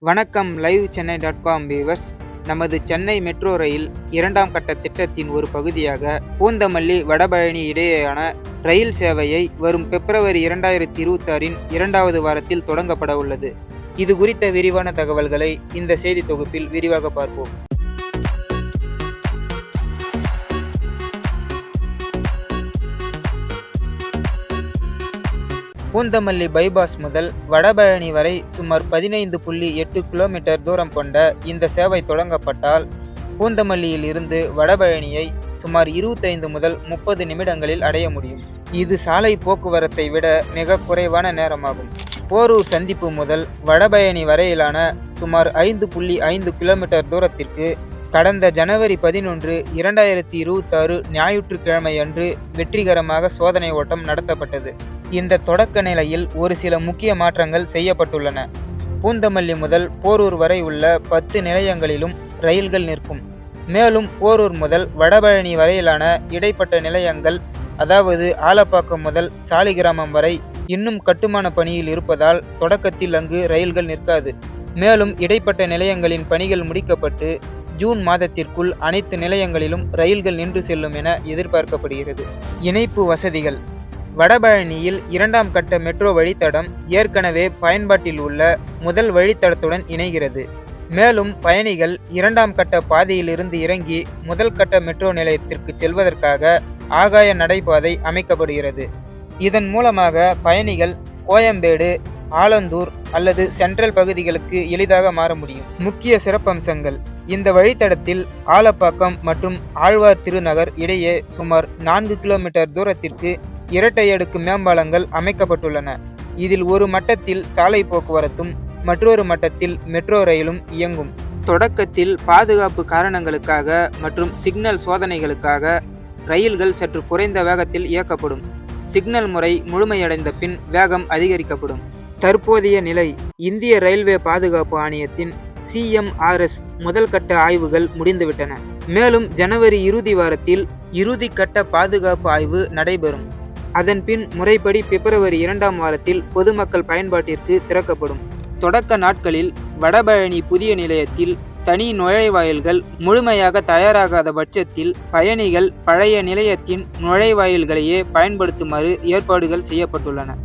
வணக்கம் live சென்னை.com viewers. நமது Chennai metro rail இரண்டாம் கட்ட திட்டத்தின் ஒரு பகுதியாக பூந்தமல்லி வடபழனி இடையேயான ரயில் சேவையை வரும் பிப்ரவரி 2026 இரண்டாவது வாரத்தில் தொடங்கப்பட உள்ளது. இது குறித்த விரிவான தகவல்களை இந்த செய்தி தொகுப்பில் விரிவாக பார்ப்போம். பூந்தமல்லி பைபாஸ் முதல் வடபழனி வரை சுமார் 15.8 கிலோமீட்டர் தூரம் கொண்ட இந்த சேவை தொடங்கப்பட்டால் பூந்தமல்லியில் இருந்து வடபழனியை சுமார் 25 முதல் 30 நிமிடங்களில் அடைய முடியும். இது சாலை போக்குவரத்தை விட மிக குறைவான நேரமாகும். போரூர் சந்திப்பு முதல் வடபழனி வரையிலான சுமார் 5.5 கிலோமீட்டர் தூரத்திற்கு கடந்த ஜனவரி 11, 2026 ஞாயிற்றுக்கிழமை அன்று வெற்றிகரமாக சோதனை ஓட்டம் நடத்தப்பட்டது. இந்த தொடக்க நிலையில் ஒரு சில முக்கிய மாற்றங்கள் செய்யப்பட்டுள்ளன. பூந்தமல்லி முதல் போரூர் வரை உள்ள 10 நிலையங்களிலும் ரயில்கள் நிற்கும். மேலும் போரூர் முதல் வடபழனி வரையிலான இடைப்பட்ட நிலையங்கள், அதாவது ஆலப்பாக்கம் முதல் சாலிகிராமம் வரை இன்னும் கட்டுமான பணியில் இருப்பதால் தொடக்கத்தில் அங்கு ரயில்கள் நிற்காது. மேலும் இடைப்பட்ட நிலையங்களின் பணிகள் முடிக்கப்பட்டு ஜூன் மாதத்திற்குள் அனைத்து நிலையங்களிலும் ரயில்கள் நின்று செல்லும் என எதிர்பார்க்கப்படுகிறது. இணைப்பு வசதிகள். வடபழனியில் இரண்டாம் கட்ட மெட்ரோ வழித்தடம் ஏற்கனவே பயன்பாட்டில் உள்ள முதல் வழித்தடத்துடன் இணைகிறது. மேலும் பயணிகள் இரண்டாம் கட்ட பாதையிலிருந்து இறங்கி முதல் கட்ட மெட்ரோ நிலையத்திற்கு செல்வதற்காக ஆகாய நடைபாதை அமைக்கப்படுகிறது. இதன் மூலமாக பயணிகள் கோயம்பேடு, ஆலந்தூர் அல்லது சென்ட்ரல் பகுதிகளுக்கு எளிதாக மாற முடியும். முக்கிய சிறப்பம்சங்கள். இந்த வழித்தடத்தில் ஆலப்பாக்கம் மற்றும் ஆழ்வார் திருநகர் இடையே சுமார் 4 கிலோமீட்டர் தூரத்திற்கு இரட்டை அடுக்கு மேம்பாலங்கள் அமைக்கப்பட்டுள்ளன. இதில் ஒரு மட்டத்தில் சாலை போக்குவரத்தும் மற்றொரு மட்டத்தில் மெட்ரோ ரயிலும் இயங்கும். தொடக்கத்தில் பாதுகாப்பு காரணங்களுக்காக மற்றும் சிக்னல் சோதனைகளுக்காக ரயில்கள் சற்று குறைந்த வேகத்தில் இயக்கப்படும். சிக்னல் முறை முழுமையடைந்த பின் வேகம் அதிகரிக்கப்படும். தற்போதைய நிலை. இந்திய ரயில்வே பாதுகாப்பு ஆணையத்தின் CMRS முதல் கட்ட ஆய்வுகள் முடிந்துவிட்டன. மேலும் ஜனவரி இறுதி வாரத்தில் இறுதி கட்ட பாதுகாப்பு ஆய்வு நடைபெறும். அதன் பின் முறைப்படி பிப்ரவரி 2ஆம் வாரத்தில் பொதுமக்கள் பயன்பாட்டிற்கு திறக்கப்படும். தொடக்க நாட்களில் வடபழனி புதிய நிலையத்தில் தனி நுழைவாயில்கள் முழுமையாக தயாராகாத பட்சத்தில் பயணிகள் பழைய நிலையத்தின் நுழைவாயில்களையே பயன்படுத்துமாறு ஏற்பாடுகள் செய்யப்பட்டுள்ளன.